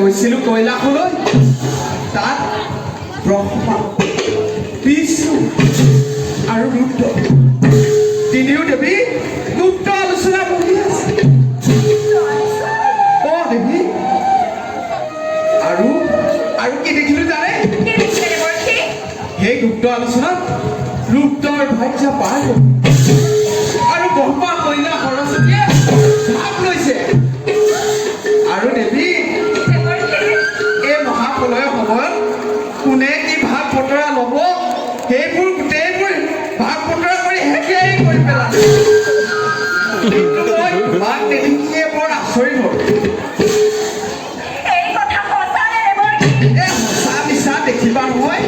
গৈছিলোঁ কৈলাশলৈ তাত ব্ৰহ্মা বিষ্ণু আৰু ৰুদ্ৰ তিনিও দেৱী গুপ্ত আলোচনা কৰি আছে অ দেৱী আৰু আৰু কি দেখিলোঁ জানে সেই গুপ্ত আলোচনাত ৰুদ্ৰৰ ভাৰ্যা পাৰ্বতী আৰু ব্ৰহ্মা কন্যা সৰস্বতীয়ে ভাগ লৈছে আৰু দেৱী এই মহাপ্ৰলয়ৰ সময়ত কোনে কি ভাগ বতৰা ল'ব সেইবোৰ গোটেইবোৰ ভাগ বতৰা কৰি শেষেই কৰি পেলালে কিন্তু মই তোমাক দেখিয়ে বৰ আচৰিত হ'ল সঁচা মিছা দেখিবা নহয়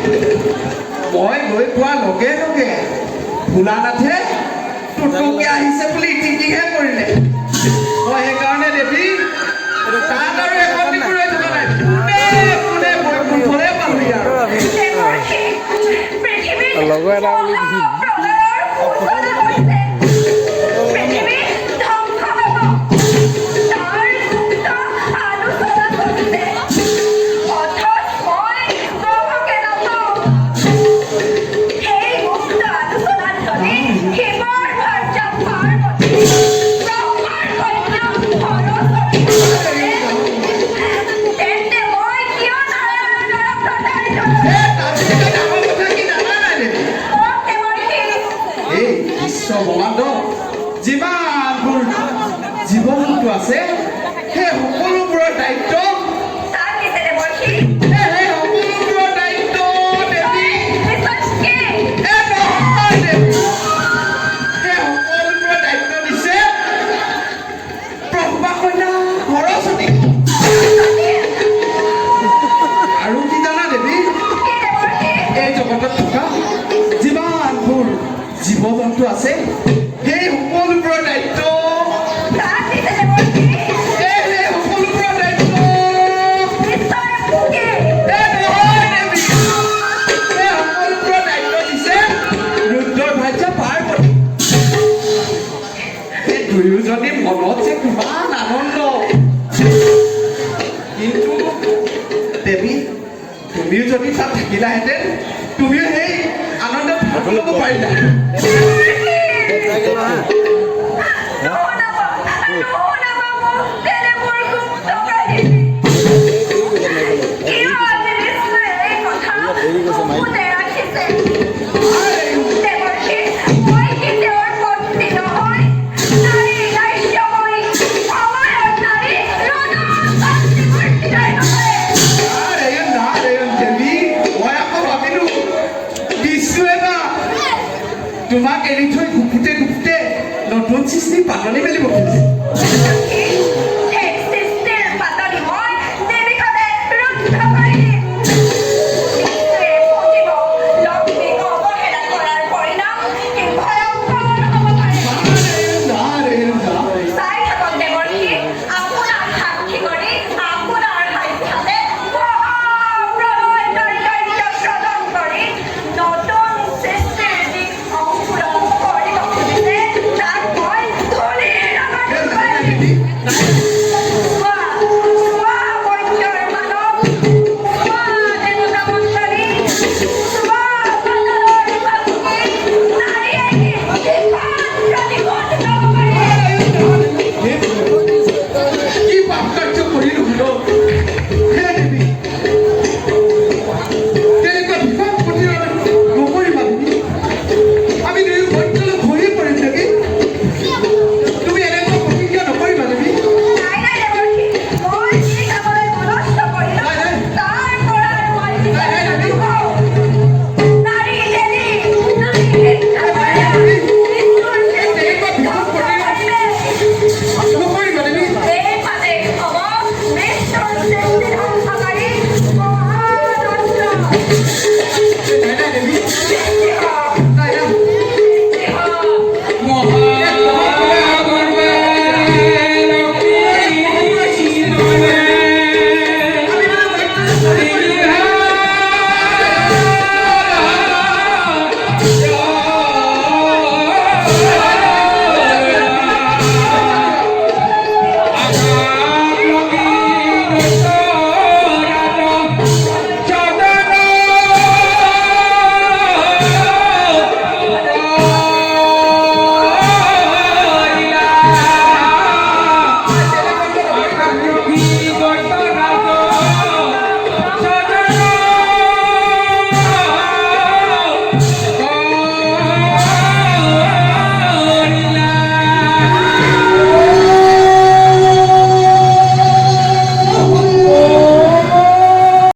মই গৈ পোৱাৰ লগে লগে ভোলানাথে টুটুকি আহিছে বুলি ঠিকিহে কৰিলে মই সেইকাৰণে দেৱী তাত আৰু এখন দিবু ৰৈ থকা নাই কোনে মই কোনফালে পালোহি আৰু লগৰ এটা বুলি যিমানবোৰ জীৱ জন্তু আছে সেই সকলোবোৰৰ দায়িত্ব দিছে ব্ৰহ্মা কন্যা সৰস্বতী আৰু কি জানা দেৱী এই জগতত থকা যিমানবোৰ জীৱ জন্তু আছে সেই সকলোবোৰৰ দায়িত্ব দুয়োজনী মনত যে কিমান আনন্দ কিন্তু দেৱী তুমিও যদি তাত থাকিলাহেঁতেন তুমিও সেই আনন্দত ভাগ ল'ব পাৰিলা তোমাক এৰি থৈ গুপুতে গুপুতে নতুন সৃষ্টি পাতনি মেলিব খুজিছে Nice.